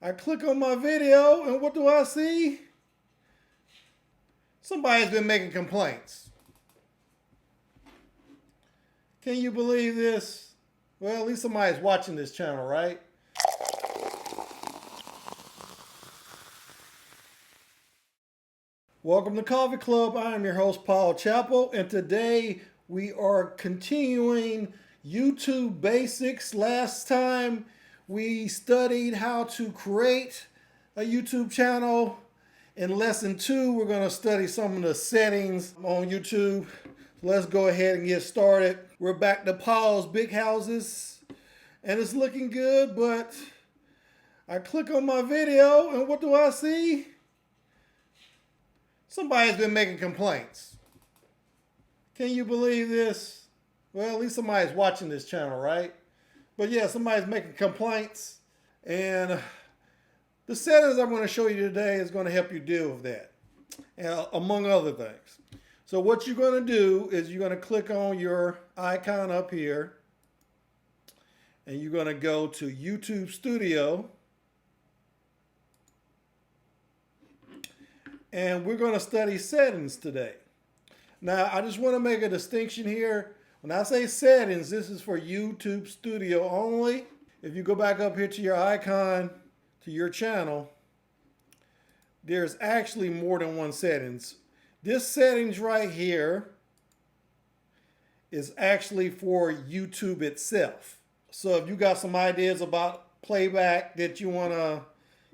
I click on my video and what do I see? Somebody's been making complaints. Can you believe this? Well, at least somebody's watching this channel, right? Welcome to Coffee Club. I am your host, Paul Chappell, and today we are continuing YouTube basics. Last time we studied how to create a YouTube channel. In lesson 2, we're going to study some of the settings on YouTube. Let's go ahead and get started. We're back to Paul's Big Houses, and it's looking good, but I click on my video, and what do I see? Somebody's been making complaints. Can you believe this? Well, at least somebody's watching this channel, right? But yeah, somebody's making complaints, and the settings I'm going to show you today is going to help you deal with that, among other things. So what you're going to do is you're going to click on your icon up here, and you're going to go to YouTube Studio. And we're going to study settings today. Now, I just want to make a distinction here. When I say settings, this is for YouTube Studio only. If you go back up here to your icon, to your channel, there's actually more than one settings. This settings right here is actually for YouTube itself. So if you got some ideas about playback that you want to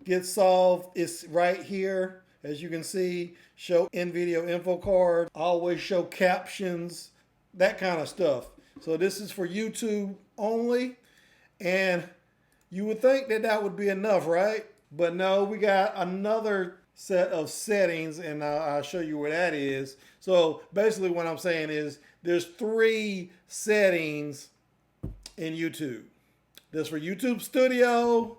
get solved, it's right here. As you can see, show in-video info card, always show captions, that kind of stuff. So this is for YouTube only, and you would think that that would be enough, right? But no, we got another set of settings, and I'll show you where that is. So basically what I'm saying is there's 3 settings in YouTube. There's for YouTube Studio,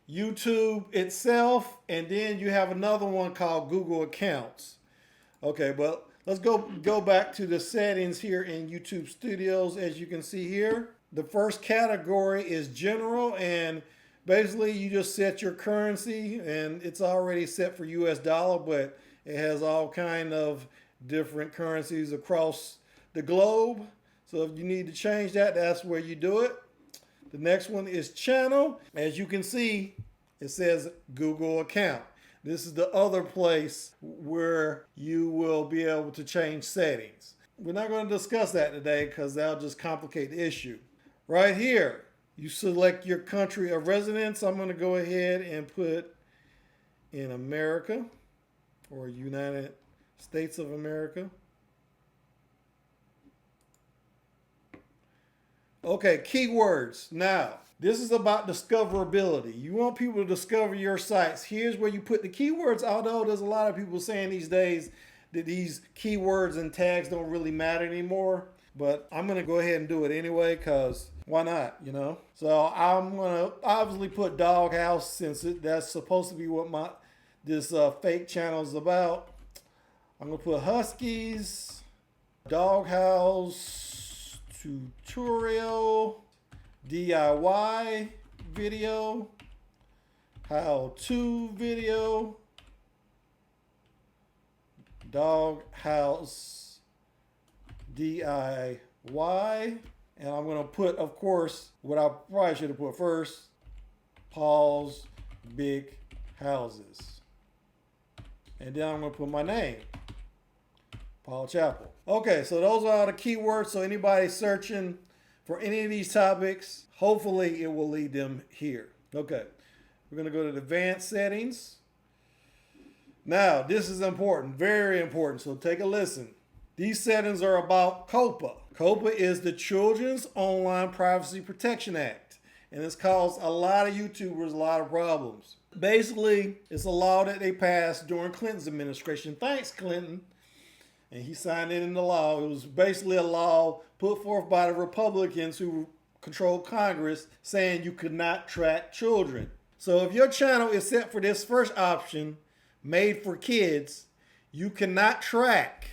YouTube itself, and then you have another one called Google Accounts. Okay, but let's go back to the settings here in YouTube Studios. As you can see here, the first category is general, and basically you just set your currency, and it's already set for US dollar, but it has all kind of different currencies across the globe. So if you need to change that, that's where you do it. The next one is channel. As you can see, it says Google account. This is the other place where you will be able to change settings. We're not going to discuss that today because that'll just complicate the issue. Right here, you select your country of residence. I'm going to go ahead and put in America or United States of America. Okay, keywords. Now, this is about discoverability. You want people to discover your sites. Here's where you put the keywords, although there's a lot of people saying these days that these keywords and tags don't really matter anymore. But I'm going to go ahead and do it anyway because why not, you know? So I'm going to obviously put doghouse since that's supposed to be what this fake channel is about. I'm going to put huskies, doghouse, tutorial, DIY video, how-to video, doghouse DIY, and I'm going to put, of course, what I probably should have put first, Paul's Big Houses. And then I'm going to put my name, Paul Chappell. Okay, so those are all the keywords. So anybody searching for any of these topics, hopefully it will lead them here. Okay, we're going to go to the advanced settings. Now, this is important, very important, so take a listen. These settings are about COPPA. COPPA is the Children's Online Privacy Protection Act, and it's caused a lot of YouTubers a lot of problems. Basically, it's a law that they passed during Clinton's administration. Thanks, Clinton. And he signed it into law. It was basically a law put forth by the Republicans who control Congress saying you could not track children. So if your channel is set for this first option, made for kids, you cannot track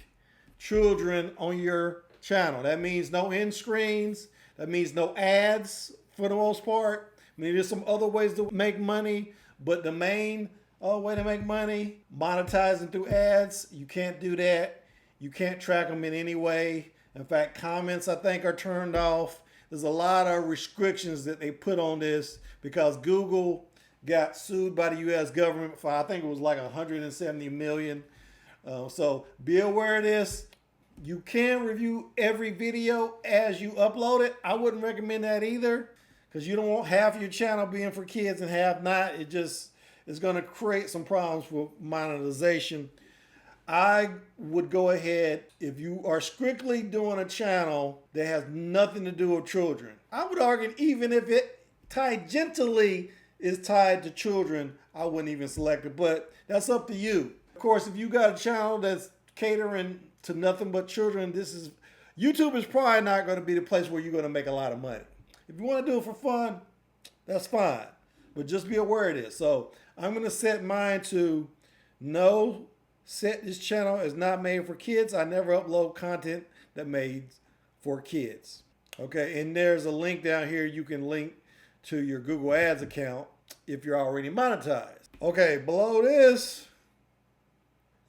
children on your channel. That means no end screens. That means no ads for the most part. I mean, there's some other ways to make money, But the main way to make money, monetizing through ads, you can't do that. You can't track them in any way. In fact, comments I think are turned off. There's a lot of restrictions that they put on this because Google got sued by the U.S. government for, I think it was like 170 million. So be aware of this. You can review every video as you upload it. I wouldn't recommend that either because you don't want half your channel being for kids and half not. It just is going to create some problems with monetization. I would go ahead, if you are strictly doing a channel that has nothing to do with children, I would argue even if it tangentially is tied to children, I wouldn't even select it, but that's up to you. Of course, if you got a channel that's catering to nothing but children, YouTube is probably not going to be the place where you're going to make a lot of money. If you want to do it for fun, that's fine, but just be aware of this. So I'm going to set mine to no. Set this channel is not made for kids. I never upload content that made for kids. Okay, and there's a link down here. You can link to your Google Ads account if you're already monetized. Okay, below this,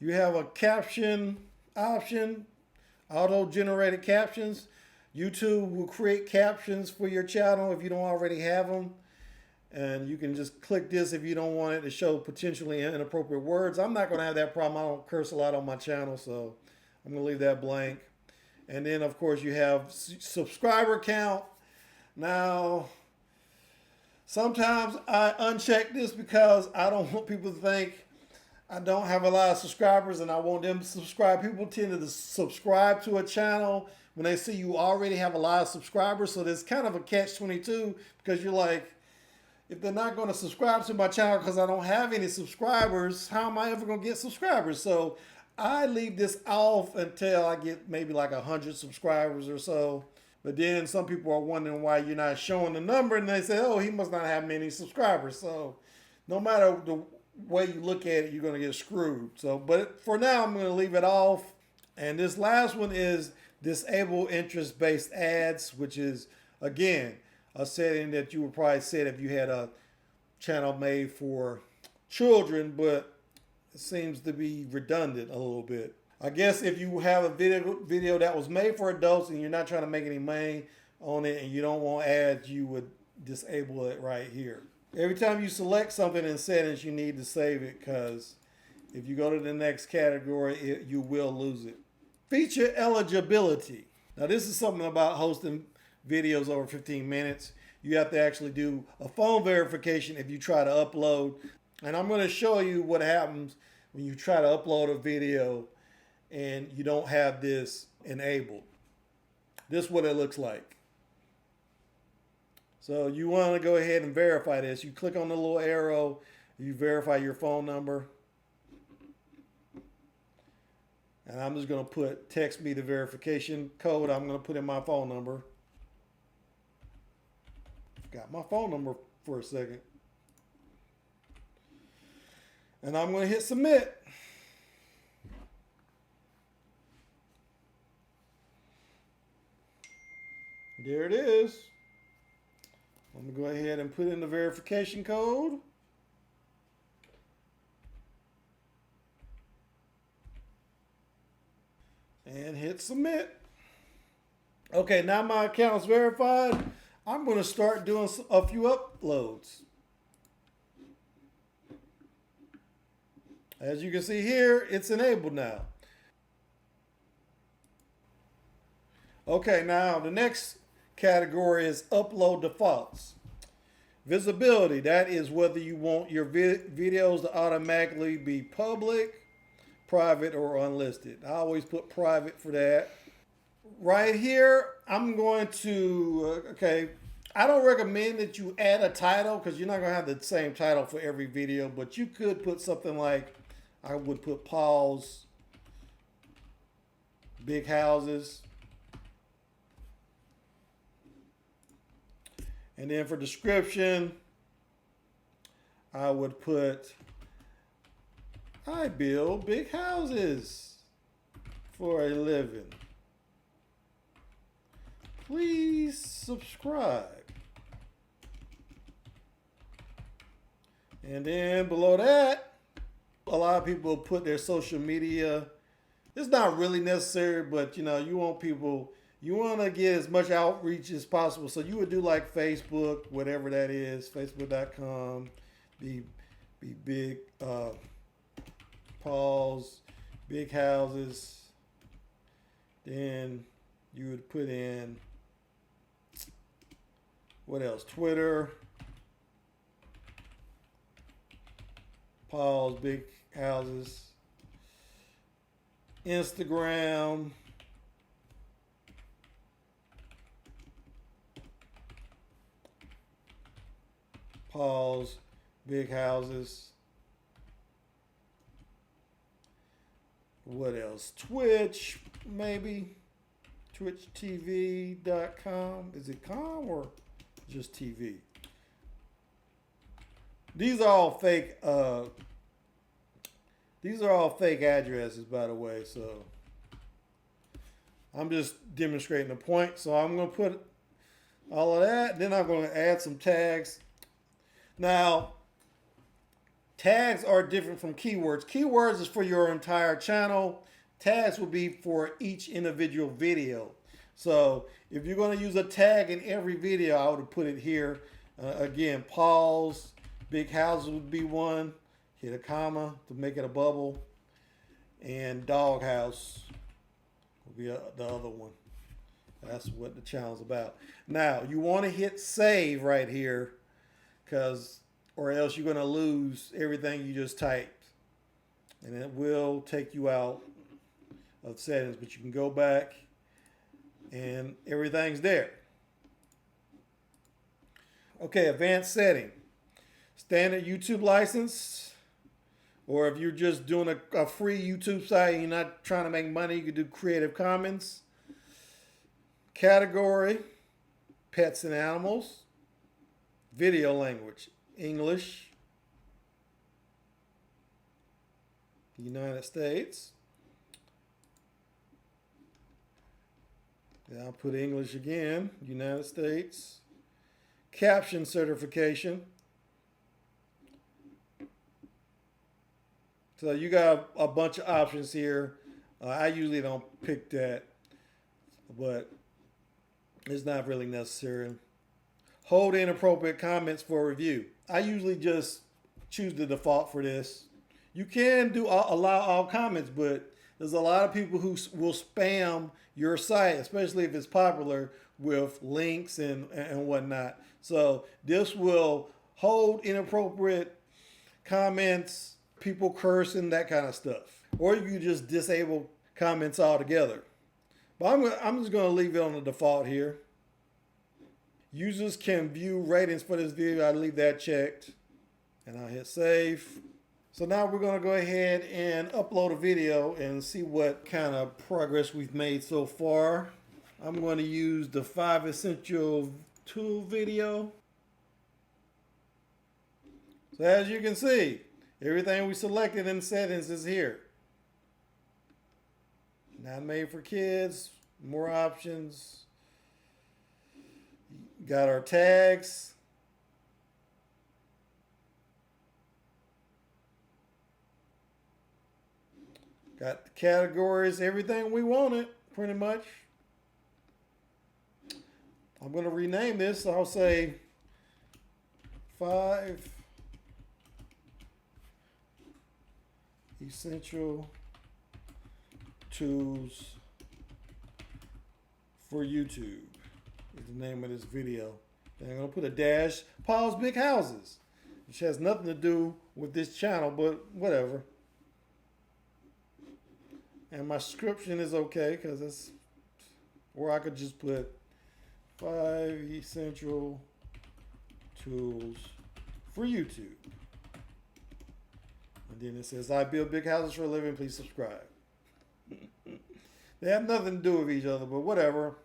you have a caption option, auto-generated captions. YouTube will create captions for your channel if you don't already have them. And you can just click this if you don't want it to show potentially inappropriate words. I'm not going to have that problem. I don't curse a lot on my channel, so I'm going to leave that blank. And then, of course, you have subscriber count. Now, sometimes I uncheck this because I don't want people to think I don't have a lot of subscribers and I want them to subscribe. People tend to subscribe to a channel when they see you already have a lot of subscribers. So there's kind of a catch-22 because you're like, if they're not going to subscribe to my channel because I don't have any subscribers, how am I ever going to get subscribers? So I leave this off until I get maybe like 100 subscribers or so. But then some people are wondering why you're not showing the number, and they say, oh, he must not have many subscribers. So no matter the way you look at it, you're going to get screwed. So, but for now, I'm going to leave it off. And this last one is disable interest-based ads, which is, again, a setting that you would probably set if you had a channel made for children, but it seems to be redundant a little bit. I guess if you have a video that was made for adults and you're not trying to make any money on it and you don't want ads, you would disable it right here. Every time you select something in settings, you need to save it because if you go to the next category, you will lose it. Feature eligibility. Now this is something about hosting videos over 15 minutes. You have to actually do a phone verification if you try to upload. And I'm going to show you what happens when you try to upload a video and you don't have this enabled. This is what it looks like. So you want to go ahead and verify this. You click on the little arrow, you verify your phone number. And I'm just going to text me the verification code. I'm going to put in my phone number. Got my phone number for a second. And I'm going to hit submit. There it is. I'm going to go ahead and put in the verification code. And hit submit. Okay, now my account's verified. I'm going to start doing a few uploads. As you can see here, it's enabled now. Okay, now the next category is upload defaults. Visibility, that is whether you want your videos to automatically be public, private, or unlisted. I always put private for that. Right here, I'm going to, I don't recommend that you add a title because you're not going to have the same title for every video, but you could put something like, I would put Paul's Big Houses. And then for description, I would put, I build big houses for a living. Please subscribe. And then below that, a lot of people put their social media. It's not really necessary, but you know, you want people, you want to get as much outreach as possible. So you would do like Facebook, whatever that is, facebook.com, be big, Paul's Big Houses. Then you would put in, what else? Twitter, Paul's Big Houses. Instagram, Paul's Big Houses. What else? Twitch, maybe. TwitchTV.com. Is it com or just TV? These are all fake. These are all fake addresses, by the way. So I'm just demonstrating the point. So I'm going to put all of that. Then I'm going to add some tags. Now, tags are different from keywords. Keywords is for your entire channel. Tags will be for each individual video. So if you're going to use a tag in every video, I would put it here. Again, Paul's Big Houses would be one. Hit a comma to make it a bubble. And Doghouse will be the other one. That's what the channel's about. Now, you want to hit save right here, or else you're going to lose everything you just typed. And it will take you out of settings, but you can go back and everything's there. Okay, advanced setting. Standard YouTube license. Or if you're just doing a free YouTube site and you're not trying to make money, you can do Creative Commons. Category, pets and animals. Video language, English. United States. Then I'll put English again, United States. Caption certification. So you got a bunch of options here. I usually don't pick that, but it's not really necessary. Hold inappropriate comments for review. I usually just choose the default for this. You can allow all comments, but there's a lot of people who will spam your site, especially if it's popular, with links and whatnot. So this will hold inappropriate comments, people cursing, that kind of stuff. Or you can just disable comments altogether. But I'm just going to leave it on the default here. Users can view ratings for this video. I leave that checked. And I'll hit save. So now we're going to go ahead and upload a video and see what kind of progress we've made so far. I'm going to use the 5 essential tool video. So as you can see, everything we selected in settings is here. Not made for kids, more options. Got our tags. Got the categories, everything we wanted, pretty much. I'm going to rename this. I'll say 5 essential tools for YouTube is the name of this video. And I'm going to put a dash, Paul's Big Houses, which has nothing to do with this channel, but whatever. And my description is okay because it's, or I could just put 5 essential tools for YouTube. And then it says, I build big houses for a living, please subscribe. They have nothing to do with each other, but whatever.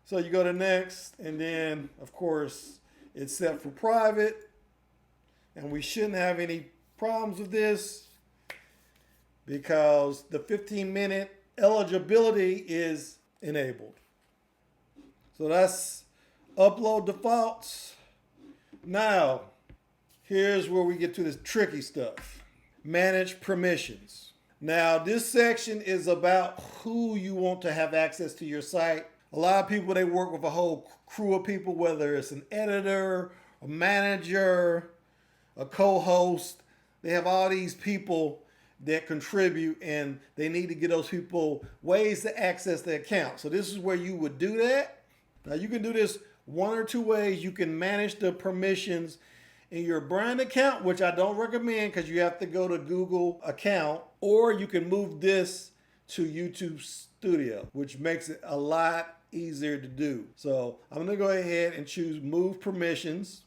So you go to next, and then, of course, it's set for private. And we shouldn't have any problems with this because the 15-minute eligibility is enabled. So that's upload defaults. Now, Here's where we get to this tricky stuff. Manage permissions. Now, this section is about who you want to have access to your site. A lot of people, they work with a whole crew of people, whether it's an editor, a manager, a co-host. They have all these people that contribute, and they need to get those people ways to access their account. So this is where you would do that. Now, you can do this one or two ways. You can manage the permissions in your brand account, which I don't recommend because you have to go to Google account, or you can move this to YouTube Studio, which makes it a lot easier to do. So I'm going to go ahead and choose Move Permissions.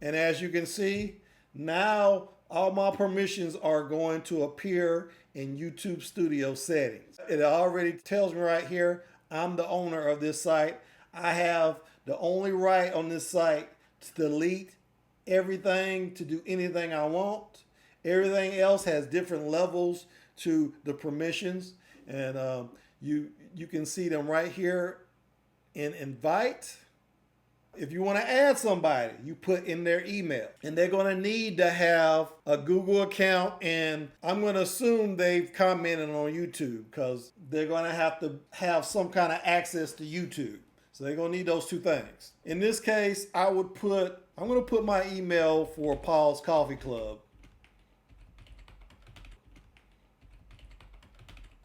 And as you can see, now all my permissions are going to appear in YouTube Studio settings. It already tells me right here, I'm the owner of this site. I have the only right on this site to delete everything, to do anything I want. Everything else has different levels to the permissions. And you can see them right here in Invite. If you want to add somebody, you put in their email, and they're going to need to have a Google account, and I'm going to assume they've commented on YouTube because they're going to have some kind of access to YouTube. So they're going to need those two things. In this case, I'm going to put my email for Paul's Coffee Club.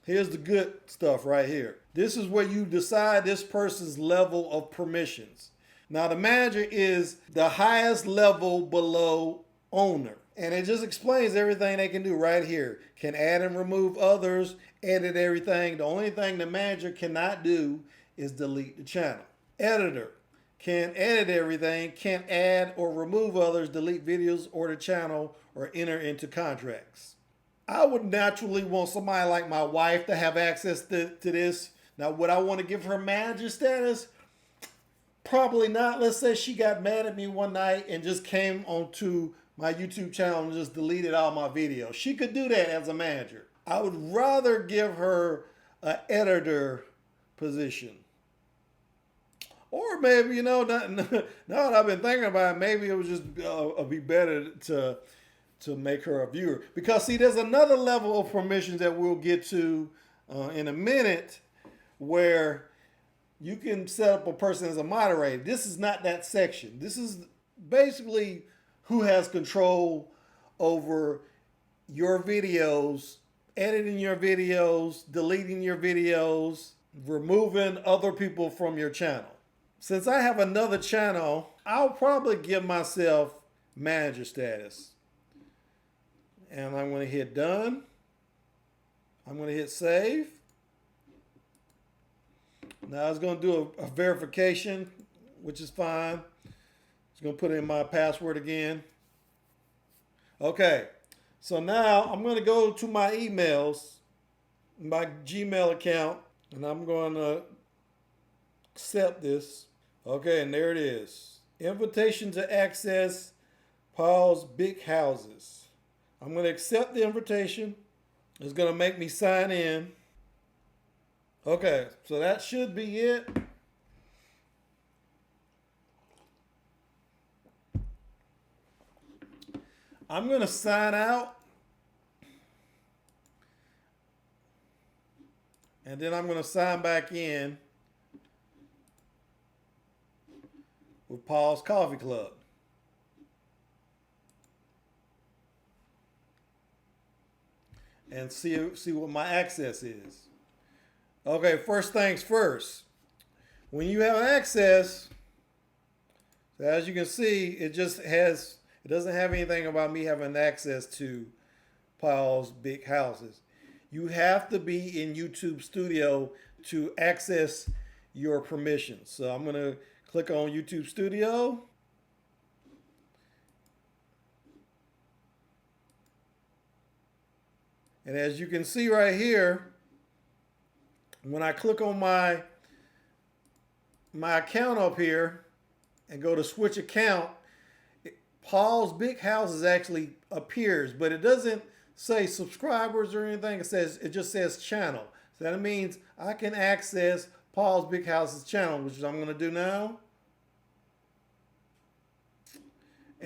Here's the good stuff right here. This is where you decide this person's level of permissions. Now, the manager is the highest level below owner. And it just explains everything they can do right here. Can add and remove others, edit everything. The only thing the manager cannot do is delete the channel. Editor can edit everything, can't add or remove others, delete videos or the channel, or enter into contracts. I would naturally want somebody like my wife to have access to this. Now, would I want to give her manager status? Probably not. Let's say she got mad at me one night and just came onto my YouTube channel and just deleted all my videos. She could do that as a manager. I would rather give her an editor position. Or maybe, now that I've been thinking about it, maybe it would just be better to make her a viewer. Because, see, there's another level of permissions that we'll get to in a minute where you can set up a person as a moderator. This is not that section. This is basically who has control over your videos, editing your videos, deleting your videos, removing other people from your channel. Since I have another channel, I'll probably give myself manager status. And I'm going to hit done. I'm going to hit save. Now it's going to do a verification, which is fine. It's going to put in my password again. Okay, so now I'm going to go to my emails, my Gmail account, and I'm going to accept this. Okay, and there it is. Invitation to access Paul's Big Houses. I'm going to accept the invitation. It's going to make me sign in. Okay, so that should be it. I'm going to sign out. And then I'm going to sign back in with Paul's Coffee Club. And see what my access is. Okay, first things first. When you have access, as you can see, it doesn't have anything about me having access to Paul's Big Houses. You have to be in YouTube Studio to access your permissions. So I'm going to click on YouTube Studio. And as you can see right here, when I click on my account up here and go to switch account, Paul's Big Houses actually appears, but it doesn't say subscribers or anything. It just says channel. So that means I can access Paul's Big Houses channel, which I'm going to do now.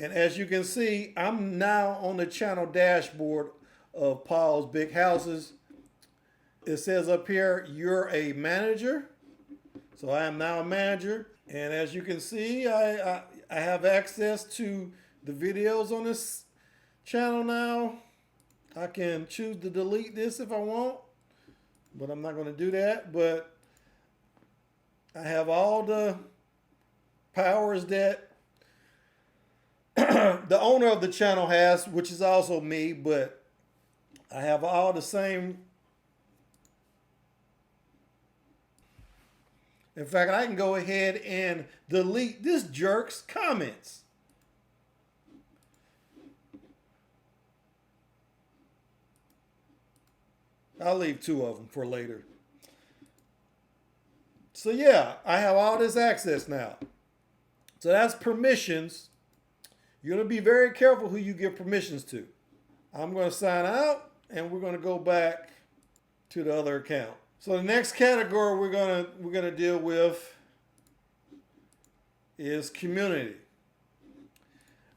And as you can see, I'm now on the channel dashboard of Paul's Big Houses. It says up here, you're a manager. So I am now a manager. And as you can see, I have access to the videos on this channel now. I can choose to delete this if I want, but I'm not going to do that. But I have all the powers that the owner of the channel has, which is also me, but I have all the same. In fact, I can go ahead and delete this jerk's comments. I'll leave 2 of them for later. So yeah, I have all this access now. So that's permissions. You're going to be very careful who you give permissions to. I'm going to sign out and we're going to go back to the other account. So the next category we're gonna deal with is community.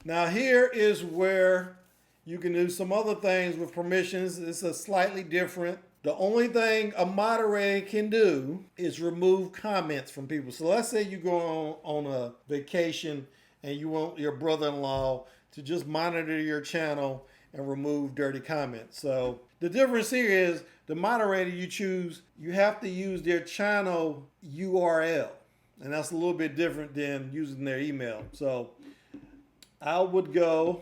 Now here is where you can do some other things with permissions. It's a slightly different. The only thing a moderator can do is remove comments from people. So let's say you go on a vacation and you want your brother-in-law to just monitor your channel and remove dirty comments. So the difference here is the moderator you choose, you have to use their channel URL. And that's a little bit different than using their email. So I would go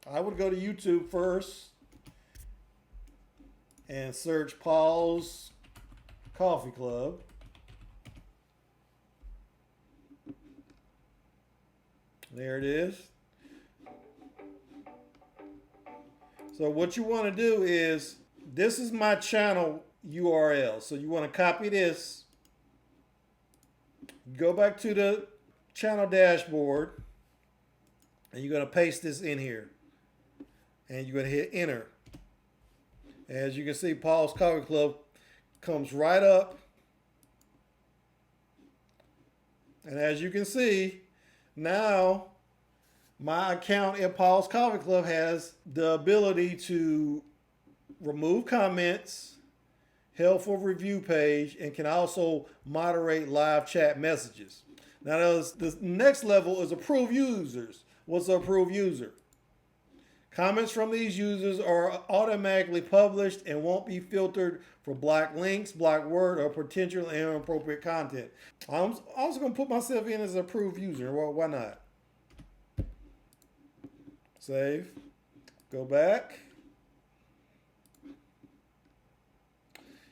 to YouTube first and search Paul's Coffee Club. There it is. So what you want to do is, this is my channel URL. So you want to copy this, go back to the channel dashboard, and you're going to paste this in here. And you're going to hit enter. As you can see, Paul's Coffee Club comes right up. And as you can see, now my account at Paul's Coffee Club has the ability to remove comments, helpful review page, and can also moderate live chat messages. Now, the next level is approved users. What's an approved user? Comments from these users are automatically published and won't be filtered for black links, black word, or potential inappropriate content. I'm also going to put myself in as an approved user. Well, why not? Save. Go back.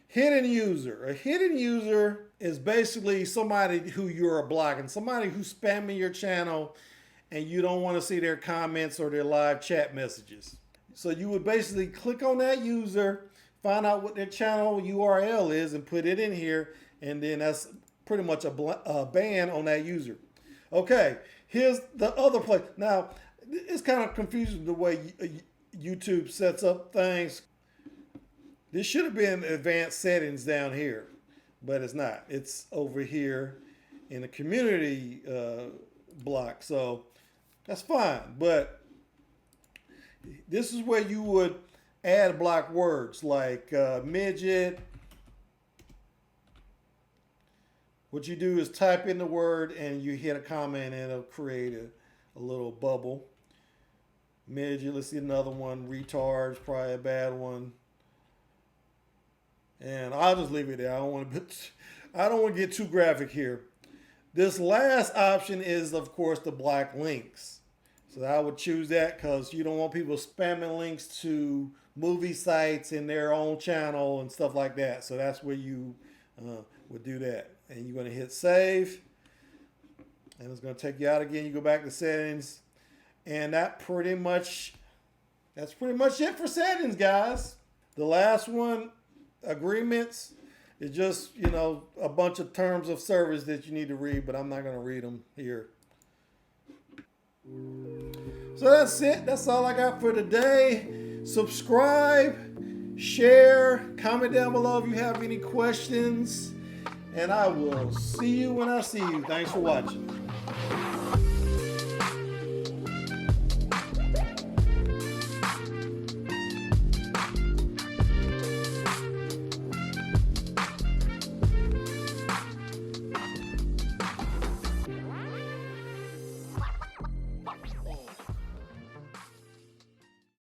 Hidden user. A hidden user is basically somebody who you're blocking, somebody who's spamming your channel and you don't want to see their comments or their live chat messages. So you would basically click on that user, find out what their channel URL is and put it in here, and then that's pretty much a ban on that user. Okay, here's the other place. Now, it's kind of confusing the way YouTube sets up things. This should have been advanced settings down here, but it's not. It's over here in the community block. So that's fine, but this is where you would add block words like midget. What you do is type in the word and you hit a comment and it'll create a little bubble. Midget, let's see another one. Retard's probably a bad one. And I'll just leave it there. I don't want to get too graphic here. This last option is, of course, the black links. So I would choose that because you don't want people spamming links to movie sites in their own channel and stuff like that. So that's where you would do that. And you're going to hit save. And it's going to take you out again. You go back to settings. And that's pretty much it for settings, guys. The last one, agreements, is just, a bunch of terms of service that you need to read, but I'm not going to read them here. So that's it. That's all I got for today. Subscribe, share, comment down below if you have any questions, and I will see you when I see you. Thanks for watching.